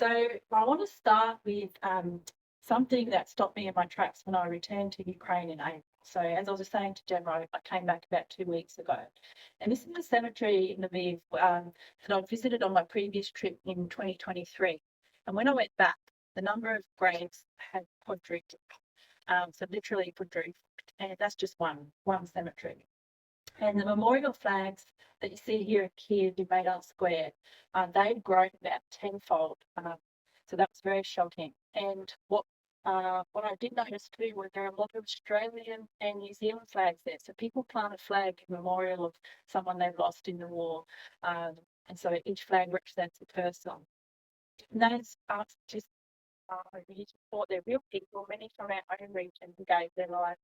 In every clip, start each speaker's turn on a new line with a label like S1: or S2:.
S1: So I want to start with something that stopped me in my tracks when I returned to Ukraine in April. So as I was saying to Gemma, I came back about 2 weeks ago. And this is a cemetery in Lviv that I visited on my previous trip in 2023. And when I went back, the number of graves had quadrupled. So literally quadrupled. And that's just one cemetery. And the memorial flags that you see here at Kiev in Maidan Square, they've grown about tenfold. So that was very shocking. And what I did notice too was there are a lot of Australian and New Zealand flags there. So people plant a flag in memorial of someone they've lost in the war. And so each flag represents a person. And those are just you support they're real people, many from our own region who gave their life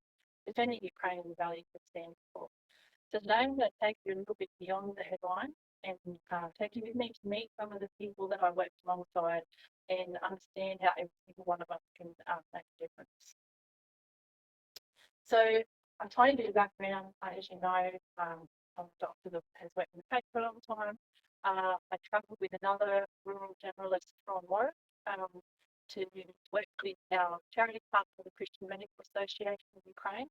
S1: defending Ukraine and the values it stands for. So today I'm going to take you a little bit beyond the headline and take you with me to meet some of the people that I worked alongside and understand how every single one of us can make a difference. So I'm trying to do background. As you know, I'm a doctor that has worked in the paper for a long time. I travelled with another rural generalist from Warwick to work with our charity partner, the Christian Medical Association of Ukraine.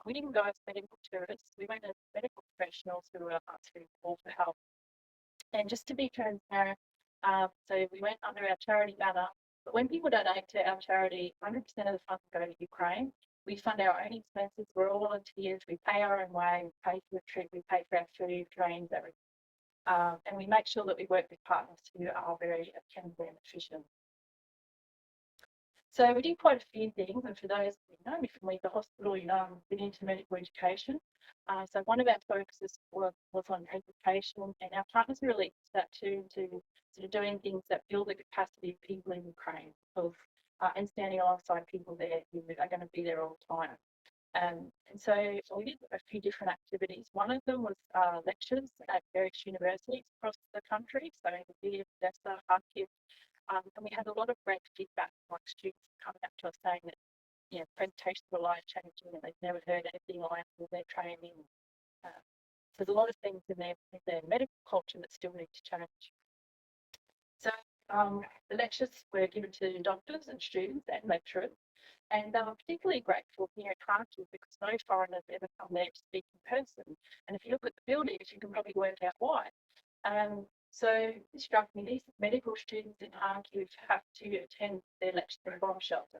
S1: We didn't go as medical tourists, we went as medical professionals who were to call for help. And just to be transparent, so we went under our charity banner, but when people donate to our charity, 100% of the funds go to Ukraine. We fund our own expenses, we're all volunteers, we pay our own way, we pay for the trip, we pay for our food, trains, everything. And we make sure that we work with partners who are very accountable and efficient. So we did quite a few things, and for those who know me from the hospital, been into medical education. So one of our focuses was on education, and our partners really use that too, to sort of doing things that build the capacity of people in Ukraine and standing alongside people there who are going to be there all the time. And so we did a few different activities. One of them was lectures at various universities across the country, so in Lviv, Odessa, Kharkiv. And we had a lot of great feedback from students coming up to us saying that presentations were life changing and they've never heard anything like in their training. There's a lot of things in their medical culture that still need to change. So the lectures were given to doctors and students and lecturers, and I'm particularly grateful here at Kharkiv because no foreigners ever come there to speak in person. And if you look at the buildings, you can probably work out why. So it struck me, these medical students in Kharkiv have to attend their lectures in a bomb shelter.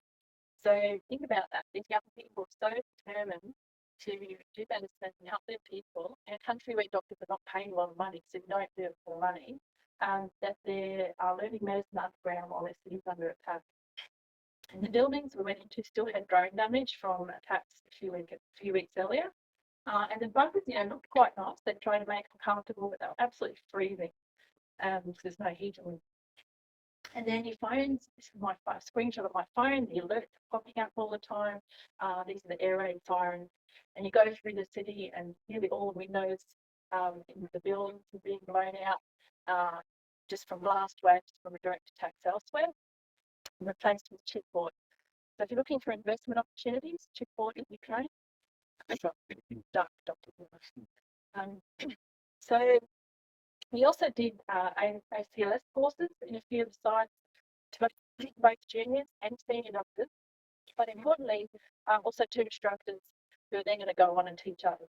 S1: So think about that. These young people are so determined to do medicine and help their people in a country where doctors are not paying a lot of money, so you don't do it for money, that they are learning medicine underground while their city's under attack. And the buildings we went into still had drone damage from attacks a few weeks earlier. And the bunkers, looked quite nice. They tried to make them comfortable, but they were absolutely freezing because there's no heat on. And then your phones, this is my screenshot of my phone, the alerts are popping up all the time. These are the air raid sirens. And you go through the city and nearly all the windows in the buildings are being blown out just from blast waves from a direct attacks elsewhere and replaced with chipboard. So if you're looking for investment opportunities, chipboard in Ukraine. So we also did ACLS courses in a few of the sites to both juniors and senior doctors, but importantly, also two instructors who are then going to go on and teach others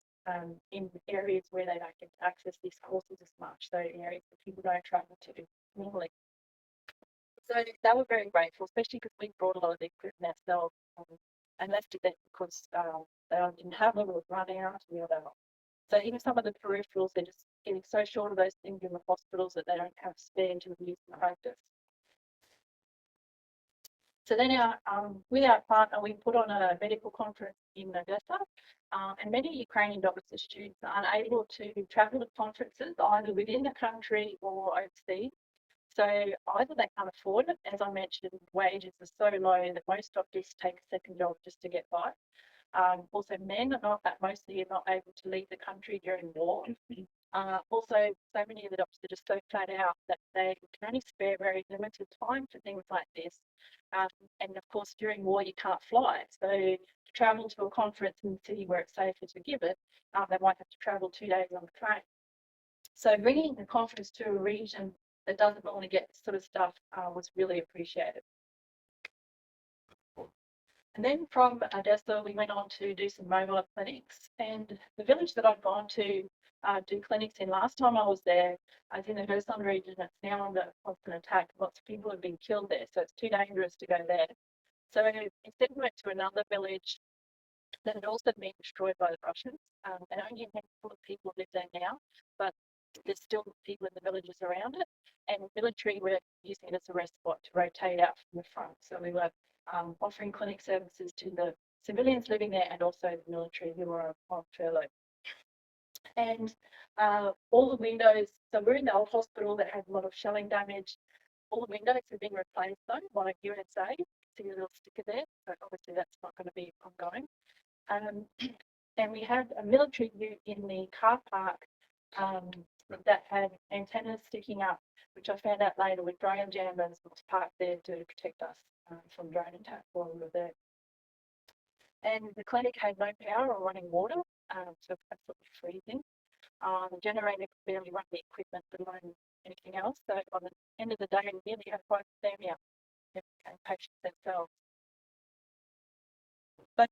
S1: in areas where they don't get to access these courses as much, so in areas that people don't travel to normally. So they were very grateful, especially because we brought a lot of the equipment ourselves and left it there because they didn't have them, it was running out and whatever. So even some of the peripherals, they're just getting so short of those things in the hospitals that they don't have spare to use in practice. So then with our partner, we put on a medical conference in Odessa, and many Ukrainian doctors and students are unable to travel to conferences either within the country or overseas. So either they can't afford it, as I mentioned, wages are so low that most doctors take a second job just to get by. Also, men are mostly not able to leave the country during war. Also, so many of the doctors are just so flat out that they can only spare very limited time for things like this. And of course, during war, you can't fly. So to travel to a conference in the city where it's safer to give it, they might have to travel 2 days on the train. So bringing the conference to a region that doesn't normally get this sort of stuff was really appreciated. And then from Odessa, we went on to do some mobile clinics. And the village that I'd gone to do clinics in last time I was there, I was in the Kherson region. It's now under constant attack. Lots of people have been killed there, so it's too dangerous to go there. So instead, we went to another village that had also been destroyed by the Russians, and only a handful of people live there now, but there's still people in the villages around it. And military were using it as a rest spot to rotate out from the front. So we were offering clinic services to the civilians living there and also the military who were on furlough. And all the windows, so we're in the old hospital that had a lot of shelling damage. All the windows have been replaced though by USA. See a little sticker there, so obviously that's not going to be ongoing. And we had a military view in the car park that had antennas sticking up, which I found out later with drone jammers was parked there to protect us from drone attack while we were there. And the clinic had no power or running water, so it's absolutely freezing. The generator could barely run the equipment, let alone anything else. So by the end of the day, we nearly had hypothermia in patients themselves. But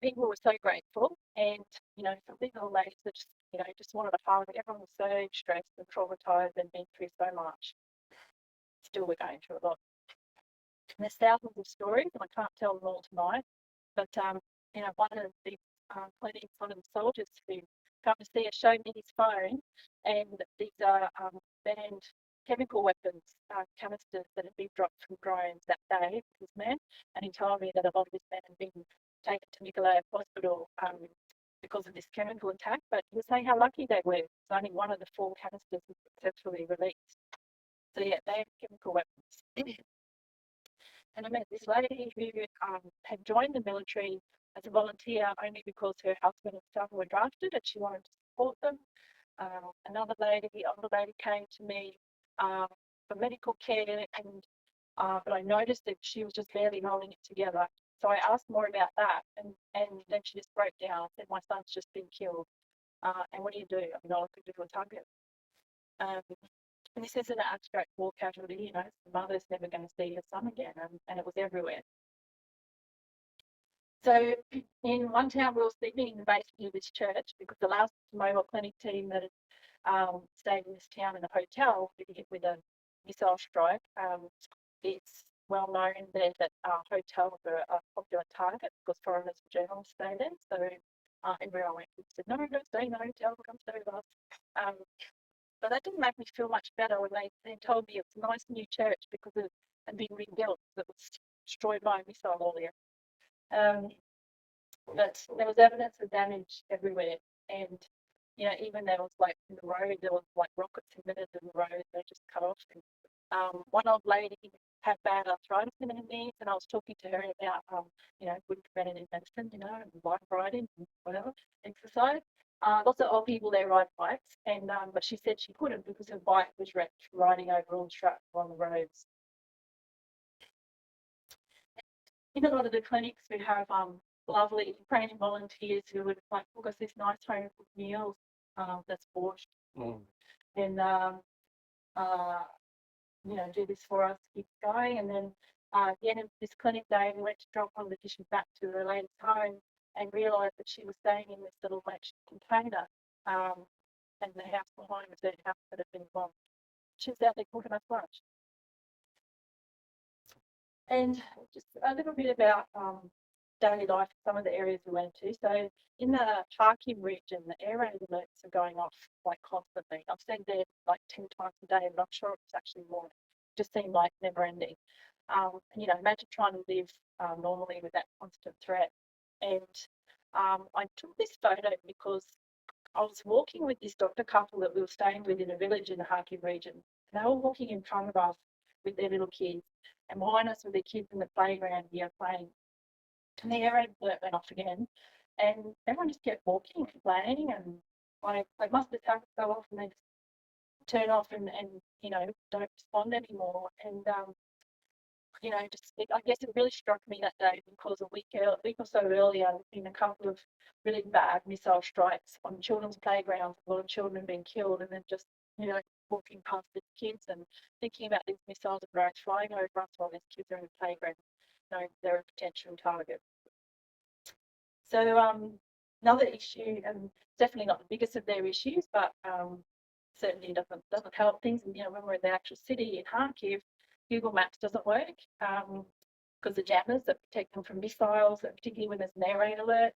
S1: people were so grateful, and some of these little ladies that just wanted a hug. Everyone was so stressed and traumatized and been through so much. Still, we're going through a lot. And there's thousands of stories, and I can't tell them all tonight. But one of the clinics, one of the soldiers who come to see us showed me his phone, and these are banned chemical weapons canisters that had been dropped from drones that day, this man, and he told me that a lot of his men had been taken to Nikolaev Hospital because of this chemical attack, but he was saying how lucky they were. It's only one of the 4 canisters was successfully released. So yeah, they have chemical weapons. And I met this lady who had joined the military as a volunteer only because her husband and son were drafted and she wanted to support them. Another lady, the older lady, came to me for medical care, and but I noticed that she was just barely holding it together. So I asked more about that, and then she just broke down and said, "My son's just been killed, and what do you do?" I mean, all I could do was hug it. And this isn't an abstract war casualty, the mother's never going to see her son again, and it was everywhere. So in one town, we were sleeping in the basement of this church because the last mobile clinic team that had stayed in this town in a hotel was hit with a missile strike. It's well known there that hotels are a popular target because foreigners and journalists stay there. So everyone went and said, no, don't stay in the hotel, come stay with us. But that didn't make me feel much better when they told me it's a nice new church because it had been rebuilt. That was destroyed by a missile earlier. But there was evidence of damage everywhere, and even there was like in the road, there was like rockets embedded in the road. They just cut off. And, one old lady had bad arthritis in her knees, and I was talking to her about good preventative medicine, and bike riding and whatever, exercise. Lots of old people there ride bikes, and but she said she couldn't because her bike was wrecked riding over all the trucks on the roads. In a lot of the clinics, we have lovely Ukrainian volunteers who would like cook us this nice home cooked meals that's borscht, and do this for us, keep going. And then at the end of this clinic day, we went to drop one of the dishes back to the lady's home and realised that she was staying in this little makeshift container, and the house behind was her house that had been bombed. She was out there cooking us lunch. And just a little bit about daily life in some of the areas we went to. So in the Kharkiv region, the air raid alerts are going off like constantly. I've stayed there like 10 times a day, but I'm sure it's actually more. It just seemed like never ending. Imagine trying to live normally with that constant threat. And I took this photo because I was walking with this doctor couple that we were staying with in a village in the Kharkiv region. They were walking in front of us with their little kids, and behind us were the kids in the playground here playing. And the air raid alert went off again, and everyone just kept walking and playing, and they must have had to go off and they just turn off and don't respond anymore. And I guess it really struck me that day because a week or so earlier, there'd been a couple of really bad missile strikes on children's playgrounds. A lot of children had been killed, and then just walking past the kids and thinking about these missiles of drones flying over us while these kids are in the playground, knowing they're a potential target. So another issue, and definitely not the biggest of their issues, but certainly doesn't help things. And when we're in the actual city in Kharkiv, Google Maps doesn't work because the jammers that protect them from missiles, particularly when there's an air raid alert,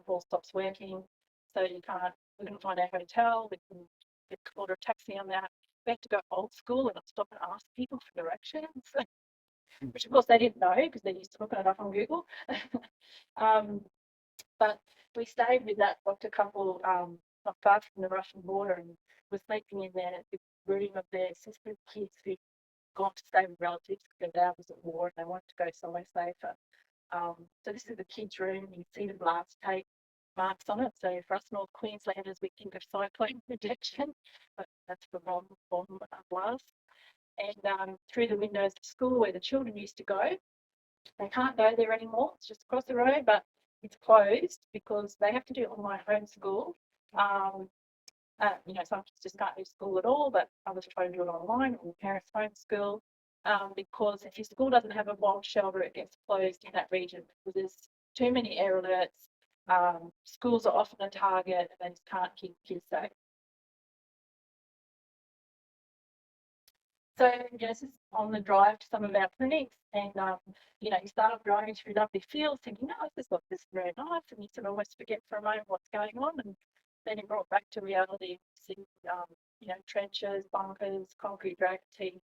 S1: all stops working. So we couldn't find our hotel. We couldn't order a taxi on that. We had to go old school and stop and ask people for directions, which of course they didn't know because they're used to looking it up on Google. But we stayed with that doctor couple not far from the Russian border and was sleeping in the room of their sister's kids who'd gone to stay with relatives because their dad was at war and they wanted to go somewhere safer. So this is the kids' room. You can see the blast tape marks on it. So for us North Queenslanders, we think of cyclone protection, but that's the bomb blast. And through the windows of school where the children used to go, they can't go there anymore. It's just across the road, but it's closed because they have to do online homeschool. Some kids just can't do school at all, but others try to do it online or parents homeschool. Because if your school doesn't have a bomb shelter, it gets closed in that region because there's too many air alerts. Schools are often a target and they just can't keep kids safe. So this is on the drive to some of our clinics, and you start off driving through lovely fields, thinking, "Oh, this looks very nice," and you sort of almost forget for a moment what's going on, and then you're brought back to reality, seeing trenches, bunkers, concrete drag teeth,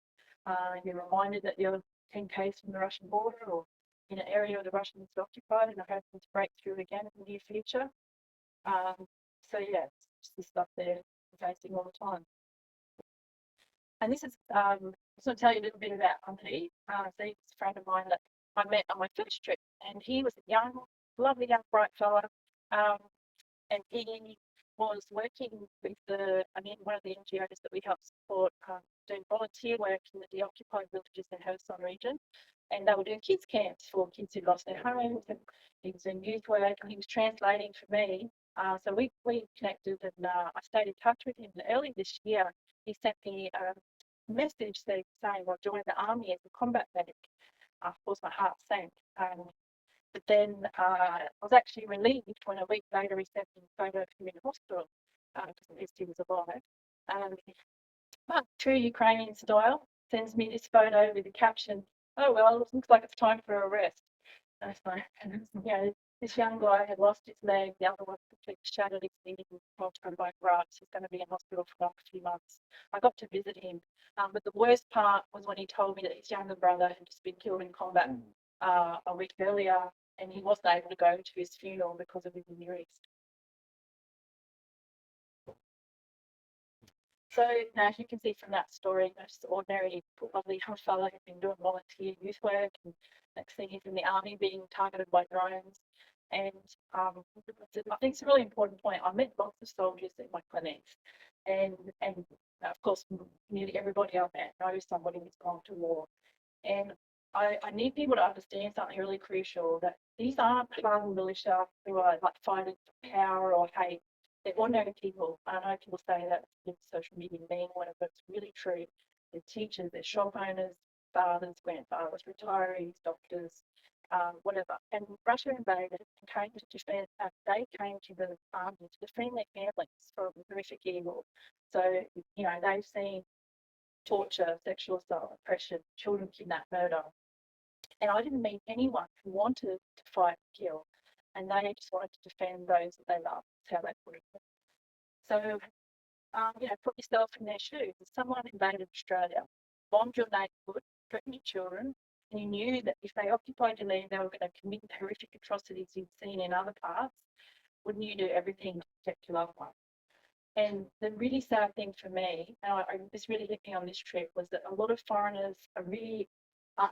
S1: and you're reminded that you're 10 k's from the Russian border or in an area where the Russians are occupied and are hoping to break through again in the near future. So yeah, it's just the stuff they're facing all the time. And this is, I just want to tell you a little bit about Andy. So he's a friend of mine that I met on my first trip, and he was a young, lovely young, bright fella. And he was working with one of the NGOs that we help support, doing volunteer work in the deoccupied villages in Kherson region. And they were doing kids camps for kids who'd lost their homes, and he was doing youth work, and he was translating for me. So we connected, and I stayed in touch with him. And early this year, he sent me a message saying, "Well, join the army as a combat medic." Of course, my heart sank. But then I was actually relieved when a week later he sent me a photo of him in the hospital because at least he was alive. But true Ukrainian style, sends me this photo with the caption, "Oh, well, it looks like it's time for a rest." And it's like, this young guy had lost his leg, the other one completely shattered, his knee, multiple bone grafts. He's going to be in hospital for a few months. I got to visit him, but the worst part was when he told me that his younger brother had just been killed in combat a week earlier, and he wasn't able to go to his funeral because of his injuries. So as you can see from that story, just ordinary, lovely young fellow who'd been doing volunteer youth work, and next thing he's in the army being targeted by drones. And I think it's a really important point. I met lots of soldiers in my clinics, and of course, nearly everybody I met knows somebody who's gone to war. And I need people to understand something really crucial, that these aren't hardened militia who are like fighting for power or hate. They're ordinary people. I know people say that in social media meme, whatever, but it's really true. They're teachers, they're shop owners, fathers, grandfathers, retirees, doctors, whatever. And Russia invaded and came to defend, they came to the army to defend their families from horrific evil. So, they've seen torture, sexual assault, oppression, children kidnapped, murder. And I didn't meet anyone who wanted to fight and kill, and they just wanted to defend those that they love. That's how they put it. So, put yourself in their shoes. If someone invaded Australia, bombed your neighbourhood, threatened your children, and you knew that if they occupied your land, they were going to commit the horrific atrocities you'd seen in other parts, wouldn't you do everything to protect your loved one? And the really sad thing for me, and this really hit me on this trip, was that a lot of foreigners are really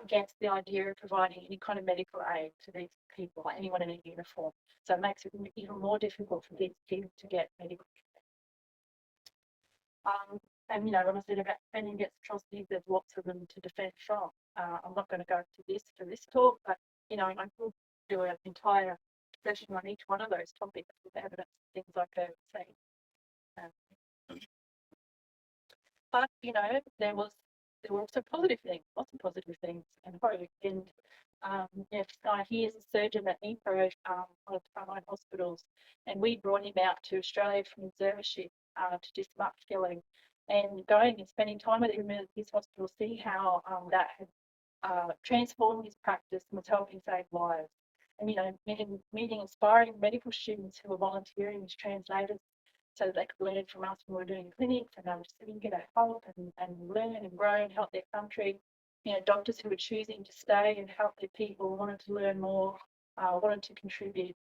S1: against the idea of providing any kind of medical aid to these people, like anyone in a uniform. So it makes it even more difficult for these people to get medical care. And when I said about defending against atrocities, there's lots of them to defend from. I'm not going to go to this for this talk, but I will do an entire session on each one of those topics with evidence, things like I was saying. but there were also positive things, lots of positive things, and hope. And this guy, he is a surgeon at Info, one of the frontline hospitals, and we brought him out to Australia from observership to do some upskilling, and going and spending time with him at his hospital, see how that had transformed his practice and was helping save lives. And meeting inspiring medical students who were volunteering as translators so that they could learn from us when we were doing clinics, and they were just sitting to help and learn and grow and help their country. Doctors who were choosing to stay and help their people, wanted to learn more, wanted to contribute.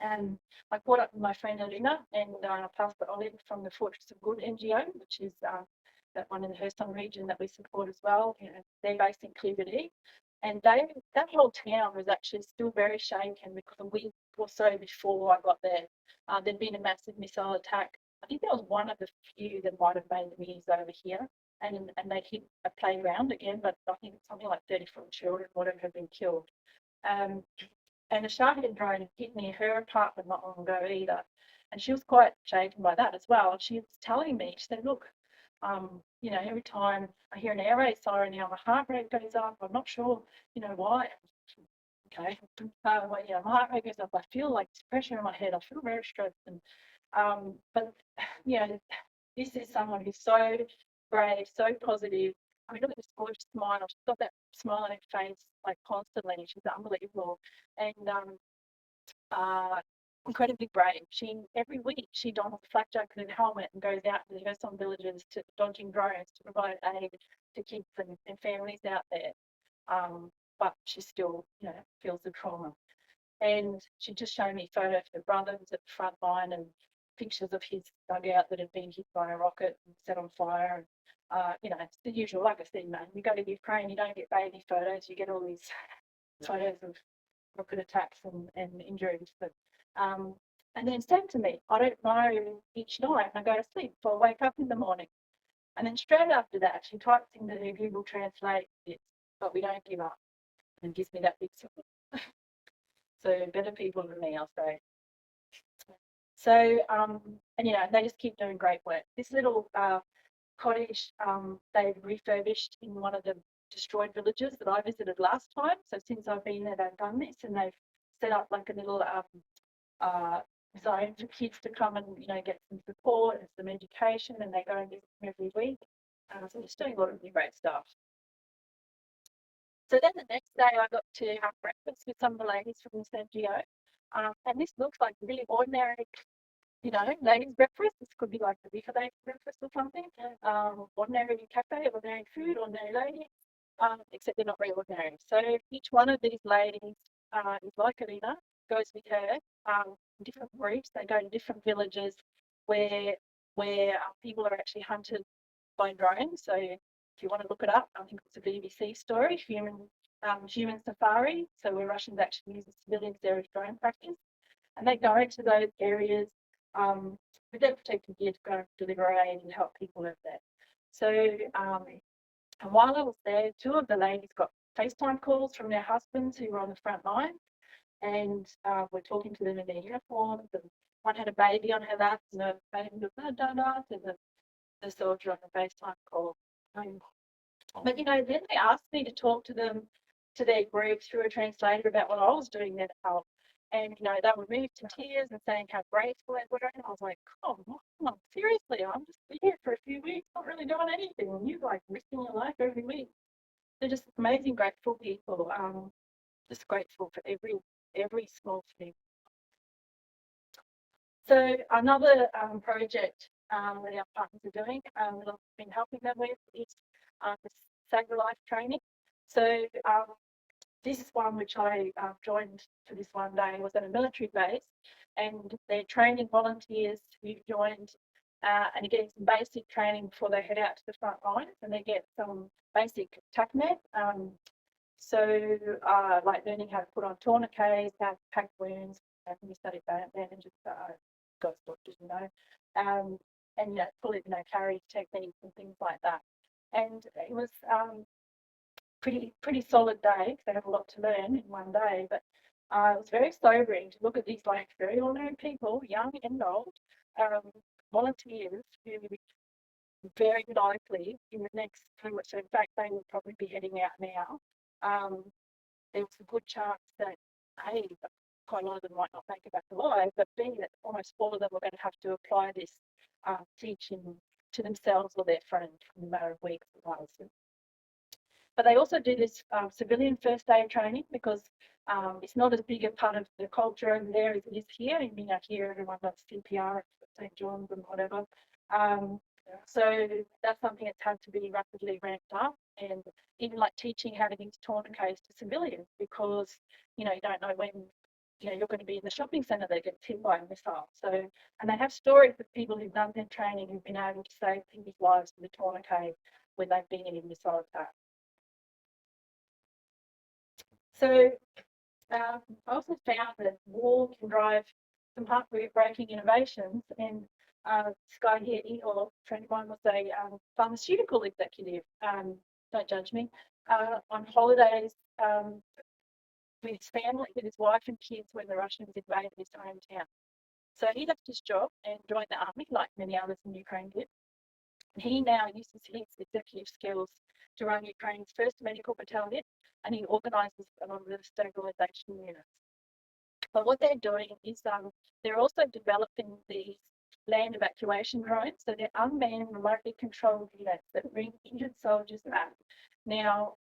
S1: And I caught up with my friend Alina and Pastor Olive from the Fortress of Good NGO, which is that one in the Hurston region that we support as well. They're based in Clearview, and that whole town was actually still very shaken because a week or so before I got there, there'd been a massive missile attack. I think that was one of the few that might have made the news over here, and they hit a playground again, but I think something like 34 children, whatever, have been killed. And a Shahed drone hit near her apartment not long ago either. And she was quite shaken by that as well. She was telling me, she said, look, every time I hear an air raid siren now, my heart rate goes up. I'm not sure, why. Okay. My heart rate goes up. I feel like there's pressure in my head. I feel very stressed. And but this is someone who's so brave, so positive. I mean, look at this gorgeous smile. She's got that smile on her face like constantly. She's unbelievable. And incredibly brave. Every week she dons a flak jacket and helmet and goes out to the Hurston villages to dodging drones to provide aid to kids and families out there. But she still, feels the trauma. And she just showed me photos of her brother who's at the front line and pictures of his dugout that had been hit by a rocket and set on fire. And, it's the usual. Like I said, you go to Ukraine, you don't get baby photos, you get all these photos of rocket attacks and injuries. But and then said to me, I don't know each night, and I go to sleep, so I wake up in the morning. And then straight after that, she types into Google Translate this, but we don't give up, and gives me that big sign. So better people than me, I'll say. So, and they just keep doing great work. This little cottage they've refurbished in one of the destroyed villages that I visited last time. So since I've been there, they've done this, and they've set up like a little zone for kids to come and get some support and some education, and they go and visit them every week. So just doing a lot of really great stuff. So then the next day I got to have breakfast with some of the ladies from this NGO, and this looks like really ordinary, ladies' breakfast. This could be like a beef breakfast or something. Ordinary cafe, ordinary food, ordinary ladies, except they're not very ordinary. So each one of these ladies is like Alina, goes with her in different groups. They go to different villages where people are actually hunted by drones. So if you want to look it up, I think it's a BBC story, human safari. So where Russians actually use the civilians there as drone practice, and they go into those areas with their protective gear to go and deliver aid and help people live there. So and while I was there, two of the ladies got FaceTime calls from their husbands who were on the front line, and we're talking to them in their uniforms, and one had a baby on her lap, and the baby was to the soldier on the FaceTime call. But then they asked me to talk to them, to their group through a translator about what I was doing there to help. And they were moved to tears and saying how grateful they were. And I was like, come on, seriously, I'm just here for a few weeks, not really doing anything. And you're like risking your life every week. They're just amazing, grateful people. Just grateful for every small thing. So another project that our partners are doing, that I've been helping them with, is the Save a Life training. So this is one which I joined for this one day, was at a military base, and they're training volunteers who joined and are getting some basic training before they head out to the front lines, and they get some basic TACMED. So like learning how to put on tourniquets, how to pack wounds, when you study bandages, ghost doctors, and fully carry techniques and things like that. And it was pretty solid day because they have a lot to learn in one day, but it was very sobering to look at these like very ordinary people, young and old, volunteers who very likely in the next few months, so in fact, they will probably be heading out now. There was a good chance that, A, quite a lot of them might not make it back alive, but B, that almost all of them are going to have to apply this teaching to themselves or their friend in a matter of weeks or months. But they also do this civilian first aid training because it's not as big a part of the culture over there as it is here. You know, here everyone does CPR at St. John's and whatever. So that's something that's had to be rapidly ramped up, and even like teaching how to use tourniquets to civilians because, you know, you don't know when, you know, you're going to be in the shopping centre that gets hit by a missile. So, and they have stories of people who've done their training who've been able to save people's lives with a tourniquet when they've been in a missile attack. So I also found that war can drive some heartbreaking innovations. And this guy here, Ihor, a friend of mine, was a pharmaceutical executive. Don't judge me. On holidays with his family, with his wife and kids, when the Russians invaded his hometown. So he left his job and joined the army, like many others in Ukraine did. And he now uses his executive skills to run Ukraine's first medical battalion, and he organises a lot of the stabilisation units. But what they're doing is they're also developing these land evacuation drones. So they're unmanned, remotely controlled units that bring injured soldiers back. Now,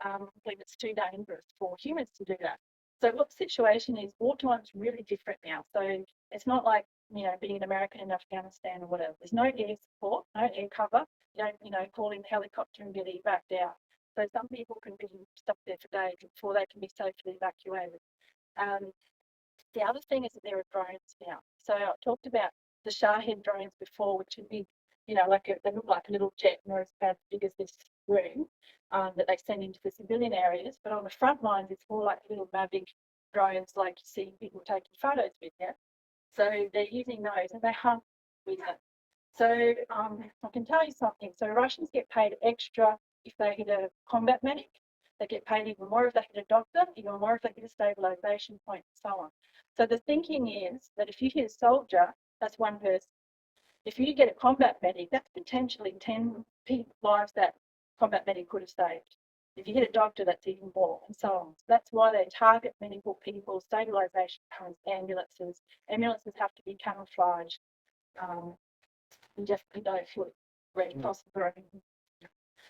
S1: when it's too dangerous for humans to do that. So what the situation is, wartime's really different now. So it's not like, you know, being an American in Afghanistan or whatever. There's no air support, no air cover. You don't, you know, call in the helicopter and get evac out. So some people can be stuck there for days before they can be safely evacuated. The other thing is that there are drones now. So I talked about the Shahed drones before, which would be, you know, like they look like a little jet and they're about as big as this room that they send into the civilian areas. But on the front lines, it's more like little Mavic drones like you see people taking photos with. Yeah. So they're using those and they hunt with them. So I can tell you something. So Russians get paid extra if they hit a combat medic. They get paid even more if they hit a doctor, even more if they hit a stabilisation point, and so on. So the thinking is that if you hit a soldier, that's one person. If you get a combat medic, that's potentially 10 lives that combat medic could have saved. If you hit a doctor, that's even more, and so on. So that's why they target medical people, stabilisation points, ambulances. Ambulances have to be camouflaged. You definitely don't feel red possible or anything.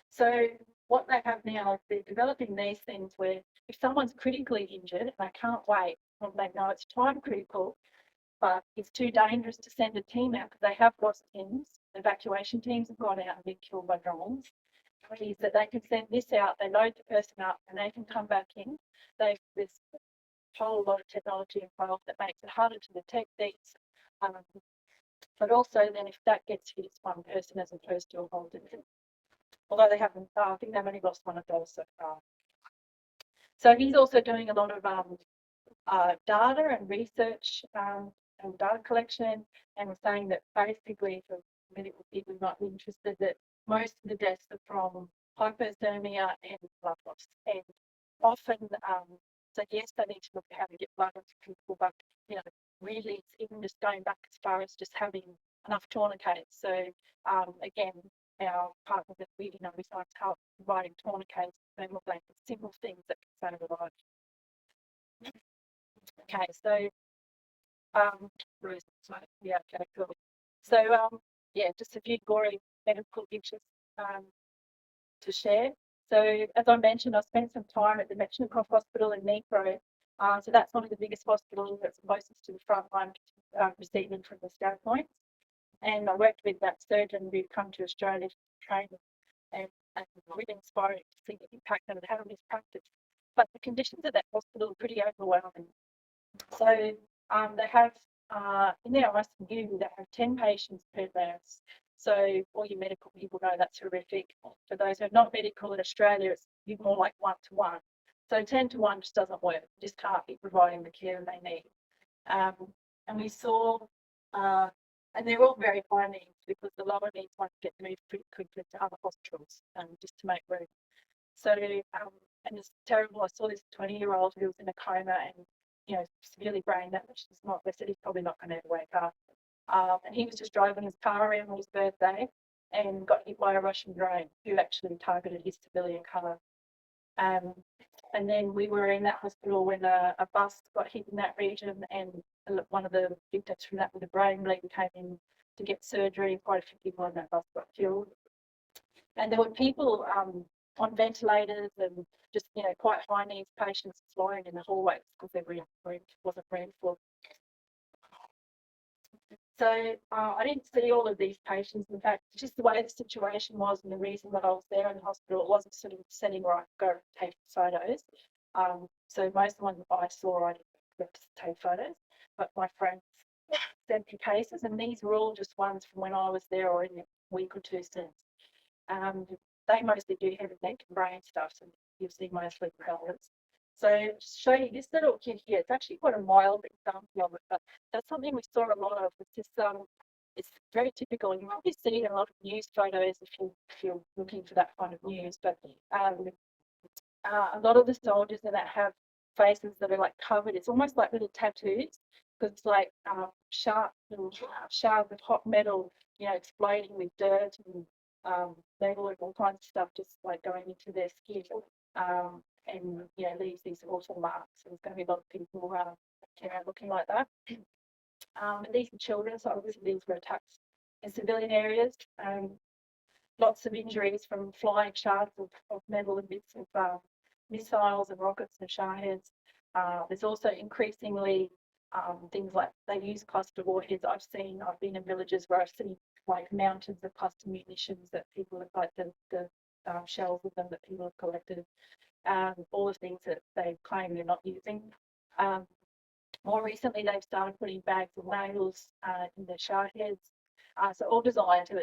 S1: So what they have now is they're developing these things where if someone's critically injured and they can't wait, well, they know it's time critical, but it's too dangerous to send a team out because they have lost teams. Evacuation teams have gone out and been killed by drones. Is that they can send this out, they load the person up, and they can come back in. There's a whole lot of technology involved that makes it harder to detect these. But also then if that gets hit, it's one person as opposed to a whole division. Although they haven't, I think they've only lost one of those so far. So he's also doing a lot of data and research and data collection, and was saying that basically for medical people who might be interested that most of the deaths are from hypothermia and blood loss. And often, so yes, they need to look at how to get blood into people, but you know, really it's even just going back as far as just having enough tourniquets. So again, our partner that really know besides help providing tourniquets, thermal blankets, simple things that can save a life. Okay, so yeah, okay, cool. So yeah, just a few gory medical pictures to share. So as I mentioned, I spent some time at the Metchnikoff Hospital in Dnipro. So that's one of the biggest hospitals that's closest to the front line receiving from the stab points. And I worked with that surgeon who'd come to Australia to train, and really inspiring to see the impact and how it is practiced. But the conditions at that hospital are pretty overwhelming. So they have in their ICU, they have 10 patients per nurse. So all your medical people know that's horrific. For those who are not medical in Australia, it's more like 1-to-1. So 10-to-1 just doesn't work. You just can't be providing the care they need. And we saw, and they're all very high needs because the lower needs ones get moved pretty quickly to other hospitals just to make room. So, and it's terrible. I saw this 20-year-old who was in a coma and, you know, severely brain damaged. It's not, they said he's probably not going to ever wake up. And he was just driving his car around on his birthday. and got hit by a Russian drone who actually targeted his civilian car. And then we were in that hospital when a bus got hit in that region, and one of the victims from that with a brain bleed came in to get surgery. Quite a few people on that bus got killed. And there were people on ventilators and just, quite high needs patients flying in the hallways because their room wasn't reinforced. So I didn't see all of these patients. In fact, just the way the situation was and the reason that I was there in the hospital, it wasn't sort of setting where I could go take photos. So most of the ones I saw, I didn't get to take photos, but my friends sent me cases, and these were all just ones from when I was there or in a week or two since. They mostly do head and neck and brain stuff, so you'll see mostly propellers. So to show you this little kid here, it's actually quite a mild example of it, but that's something we saw a lot of. It's just it's very typical. You might be seeing a lot of news photos if you're looking for that kind of news, but a lot of the soldiers that have faces that are like covered, it's almost like little tattoos, because it's like sharp little shards of hot metal, exploding with dirt and metal and all kinds of stuff just like going into their skin. And leaves these awful marks. So there's going to be a lot of people looking like that. And these are children, so obviously these were attacks in civilian areas. Lots of injuries from flying shards of metal and bits of missiles and rockets and Shaheds. There's also increasingly things like they use cluster warheads. I've been in villages where I've seen like mountains of cluster munitions that people have, like the shells of them that people have collected. All the things that they claim they're not using. More recently, they've started putting bags of nails in their Shaheds. So all designed to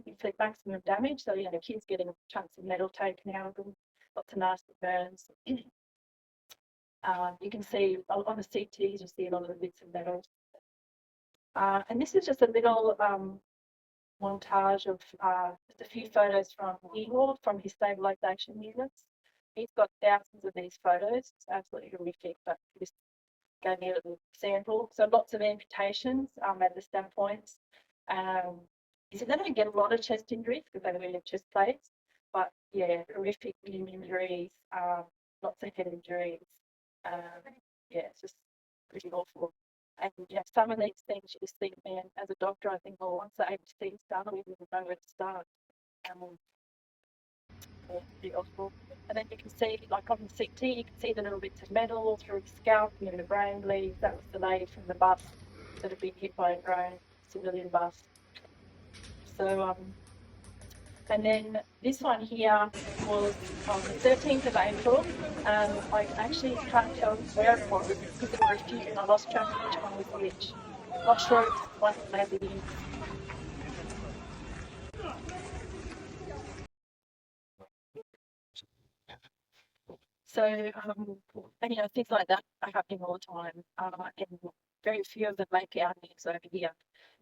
S1: inflict maximum damage. So, kids getting chunks of metal taken out of them, lots of nasty burns. You can see on the CTs, you see a lot of the bits of metal. And this is just a little montage of just a few photos from Igor, from his stabilisation units. He's got thousands of these photos. It's absolutely horrific, but this gave me a little sample. So lots of amputations at the stem points. He said they don't get a lot of chest injuries because they don't really have chest plates, but yeah, horrific limb injuries, lots of head injuries. It's just pretty awful. And some of these things you just think, man, as a doctor, I think, well, once the ABC started, we didn't know where to start. Pretty awful. And then you can see, like on the CT, you can see the little bits of metal through his scalp, the brain bleeds. That was the lady from the bus that had been hit by a drone, civilian bus. So, and then this one here was on the 13th of April. I actually can't tell where it was because there were a few and I lost track of which one was which. Not sure it's one that had the So, and things like that are happening all the time, and very few of them make our news over here.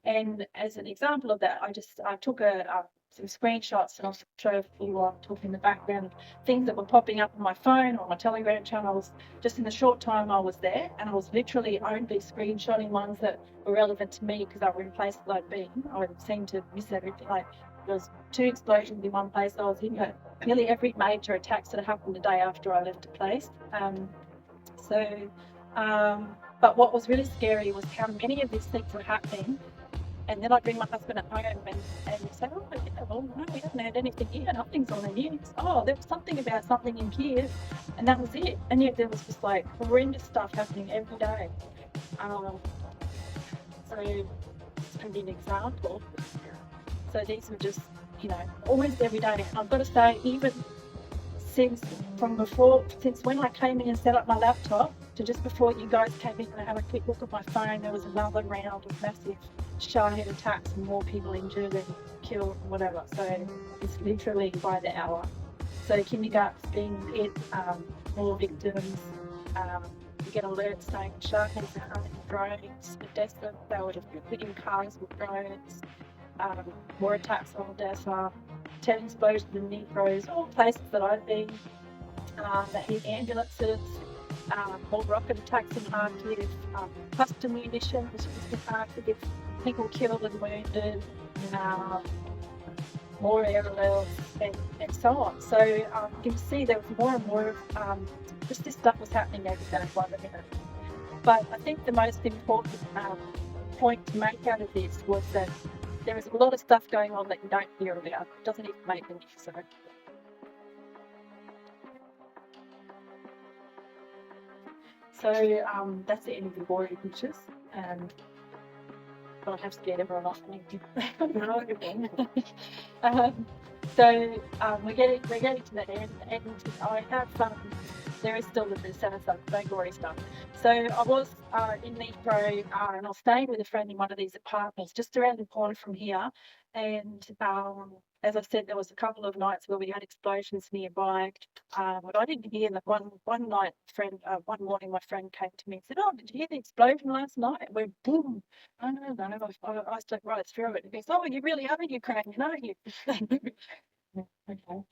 S1: And as an example of that, I took some screenshots, and I'll show you what I'm talking in the background, things that were popping up on my phone or my Telegram channels just in the short time I was there. And I was literally only screenshotting ones that were relevant to me because they were in places I'd been. I seemed to miss everything. Like there was 2 explosions in one place I was in, but nearly every major attack that happened the day after I left a place. But what was really scary was how many of these things were happening. And then I'd bring my husband at home and say, oh, well, no, we haven't had anything here. Nothing's on the news. Oh, there was something about something in Kiev, and that was it. And yet there was just like horrendous stuff happening every day. So this can be an example. So these were just, almost every day. I've got to say, even since when I came in and set up my laptop to just before you guys came in and had a quick look at my phone, there was another round of massive Shahed attacks and more people injured and killed and whatever. So it's literally by the hour. So kindergarten's being hit, more victims. You get alerts saying Shaheds are hunting drones. Odessa, they were just hitting cars with drones. More attacks on Odessa. 10 explosions in Nitros, all places that I've been. That hit ambulances. More rocket attacks in Kharkiv. Cluster munitions in Kharkiv. People killed and wounded. more aerials, and so on. So you can see there was more and more of just this stuff was happening every day by the minute. But I think the most important point to make out of this was that there is a lot of stuff going on that you don't hear about. It doesn't even make the news. So that's the end of the boring pictures, and I have scared everyone off me. We're getting to the end, and I have there is still the sad stuff, no gory stuff. So I was in Nipro, and I was staying with a friend in one of these apartments just around the corner from here. And as I said, there was a couple of nights where we had explosions nearby. But I didn't hear that one night. One morning, my friend came to me and said, "Oh, did you hear the explosion last night?" It went boom. Oh, no. I slept right through it. He goes, "Oh, you really are Ukrainian, aren't you?" Okay.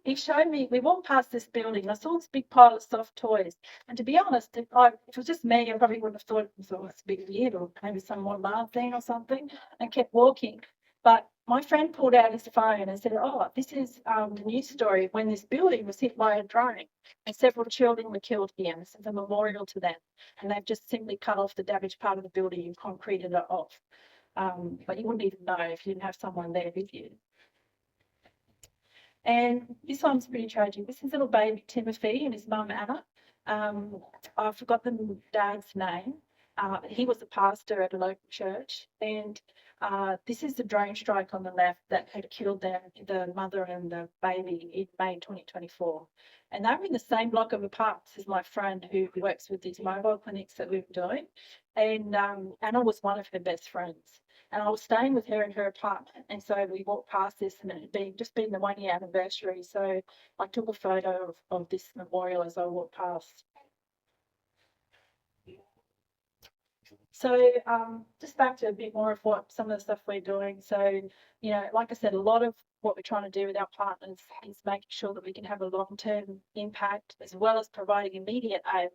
S1: He showed me, we walked past this building, and I saw this big pile of soft toys. And to be honest, if it was just me, I probably wouldn't have thought it was a big weird or maybe some alarm thing or something, and kept walking. But my friend pulled out his phone and said, "Oh, this is the news story when this building was hit by a drone and several children were killed here. This is a memorial to them. And they've just simply cut off the damaged part of the building and concreted it off." But you wouldn't even know if you didn't have someone there with you. And this one's pretty tragic. This is little baby Timothy and his mum Anna. I forgot the dad's name. He was a pastor at a local church, and this is the drone strike on the left that had killed them, the mother and the baby, in May 2024. And they were in the same block of apartments as my friend who works with these mobile clinics that we were doing. And Anna was one of her best friends. And I was staying with her in her apartment. And so we walked past this, and it had just been the 1 year anniversary. So I took a photo of this memorial as I walked past. So just back to a bit more of what some of the stuff we're doing. So, like I said, a lot of what we're trying to do with our partners is making sure that we can have a long-term impact, as well as providing immediate aid,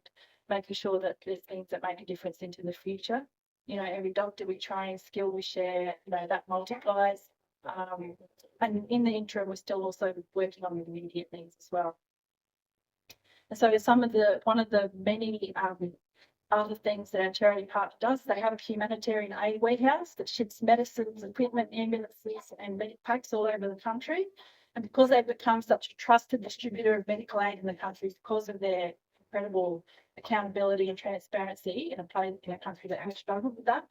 S1: making sure that there's things that make a difference into the future. Every doctor we train, skill we share, that multiplies. And in the interim, we're still also working on the immediate needs as well. And so one of the many other things that our charity partner does, they have a humanitarian aid warehouse that ships medicines, equipment, ambulances, and medic packs all over the country. And because they've become such a trusted distributor of medical aid in the country, because of their incredible accountability and transparency in a country that has struggled with that,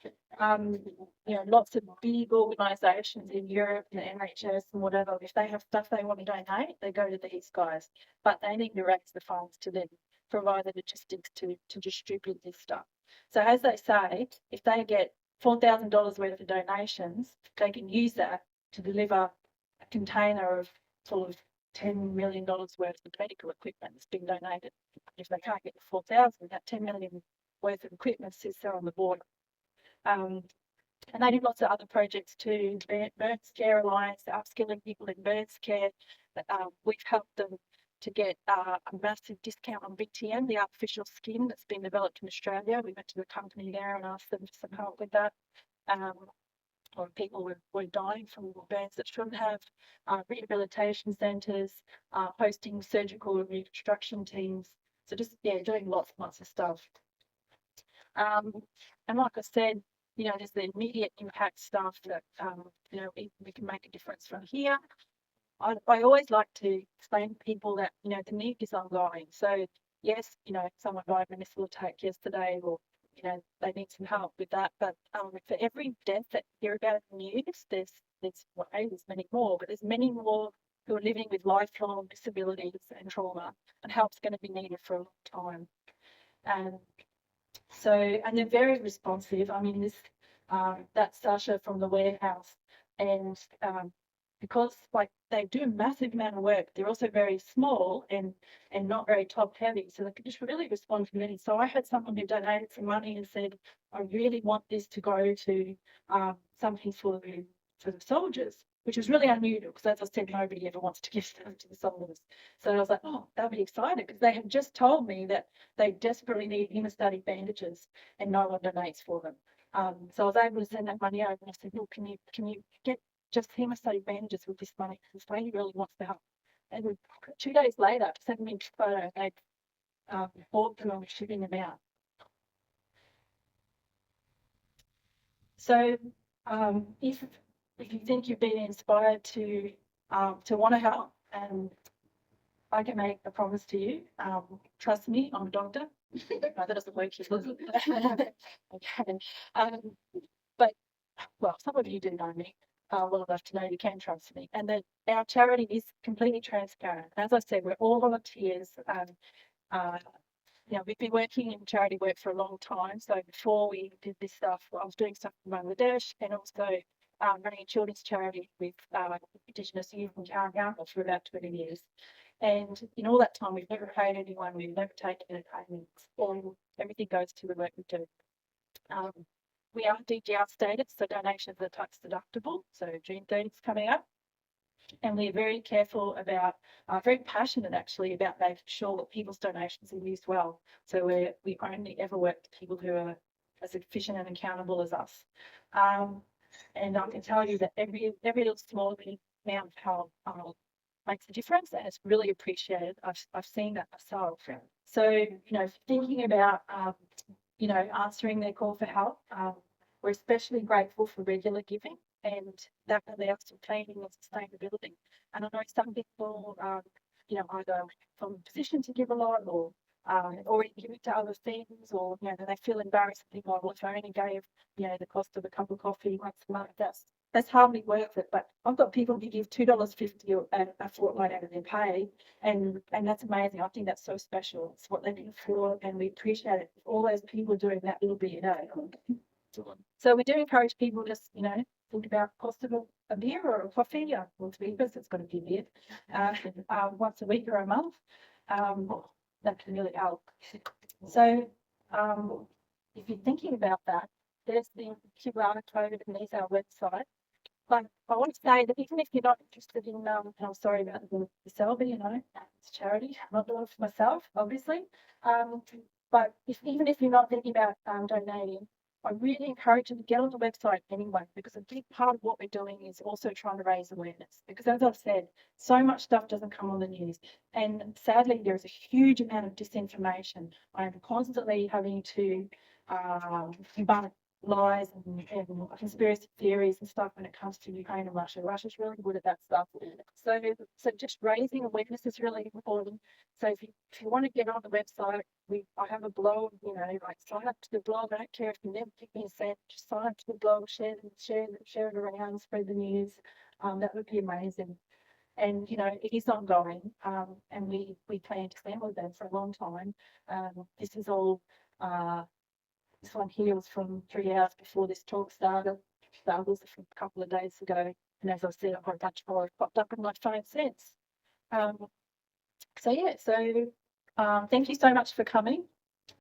S1: lots of big organisations in Europe, the NHS and whatever, if they have stuff they want to donate, they go to these guys, but they need to raise the funds to then provide the logistics to distribute this stuff. So as they say, if they get $4,000 worth of donations, they can use that to deliver a container full of $10 million worth of medical equipment that's been donated. If they can't get the 4,000, that 10 million worth of equipment sits there on the border. And they do lots of other projects too. Burns Care Alliance, upskilling people in burns care. We've helped them to get a massive discount on BTM, the artificial skin that's been developed in Australia. We went to the company there and asked them for some help with that. Or people were dying from burns that shouldn't have, rehabilitation centres, hosting surgical and reconstruction teams. So just, doing lots and lots of stuff. And like I said, there's the immediate impact stuff that, we can make a difference from here. I always like to explain to people that, the need is ongoing. So yes, someone died in a missile attack yesterday, or they need some help with that. But for every death that you hear about in the news, there's many more, but there's many more who are living with lifelong disabilities and trauma, and help's going to be needed for a long time. And they're very responsive. I mean, that's Sasha from the warehouse, and because they do a massive amount of work, they're also very small and not very top heavy, so they can just really respond to many. So I had someone who donated some money and said, "I really want this to go to something for the soldiers," which was really unusual because, as I said, nobody ever wants to give stuff to the soldiers. So I was like, "Oh, they'll be excited," because they had just told me that they desperately need hemostatic bandages and no one donates for them. So I was able to send that money over, and I said, look, can you get just him estate managers with this money? Because this lady really wants to help. And 2 days later, sent me a photo. They'd bought them and were shipping them out. So if you think you've been inspired to want to help, and I can make a promise to you, trust me, I'm a doctor. No, that doesn't work here, does it? Okay. But well, some of you do know me well enough to know you can trust me, and that our charity is completely transparent. As I said, we're all volunteers. Uh, we've been working in charity work for a long time. So before we did this stuff, I was doing stuff in Bangladesh and also running a children's charity with Indigenous youth in Karangarra for about 20 years. And in all that time, we've never paid anyone, we've never taken any payments, or everything goes to the work we do. We are DGR status, so donations are tax deductible. So June 30th is coming up. And we're very careful about, very passionate actually about making sure that people's donations are used well. So we only ever work with people who are as efficient and accountable as us. And I can tell you that every little small amount of help makes a difference, and it's really appreciated. I've seen that myself. So thinking about answering their call for help, we're especially grateful for regular giving, and that allows for planning and sustainability. And I know some people, either from a position to give a lot, or already give it to other things, or they feel embarrassed and think, oh, well, if I only gave the cost of a cup of coffee once a month, that's hardly worth it. But I've got people who give $2.50 a fortnight out of their pay, and that's amazing. I think that's so special. It's what they live for, and we appreciate it. All those people doing that little bit a day. So we do encourage people to think about the cost of a beer or a coffee. Well, to be honest, it's got to be a beer once a week or a month. That can really help. So if you're thinking about that, there's the QR code and there's our website. But I want to say that even if you're not interested in, and I'm sorry about the Selby, it's charity. I'm not doing it for myself, obviously. But even if you're not thinking about donating, I really encourage you to get on the website anyway, because a big part of what we're doing is also trying to raise awareness. Because as I've said, so much stuff doesn't come on the news. And sadly, there is a huge amount of disinformation. I'm constantly having to debunk lies and conspiracy theories and stuff when it comes to Ukraine and Russia. Russia's really good at that stuff. So just raising awareness is really important. So if you want to get on the website, I have a blog, sign up to the blog. I don't care if you never give me a cent, just sign up to the blog, share it around, spread the news. That would be amazing. And it is ongoing, and we plan to stand with them for a long time. This is all this one here was from 3 hours before this talk started. That was from a couple of days ago. And as I said, I've got a bunch more popped up in my phone since. So thank you so much for coming.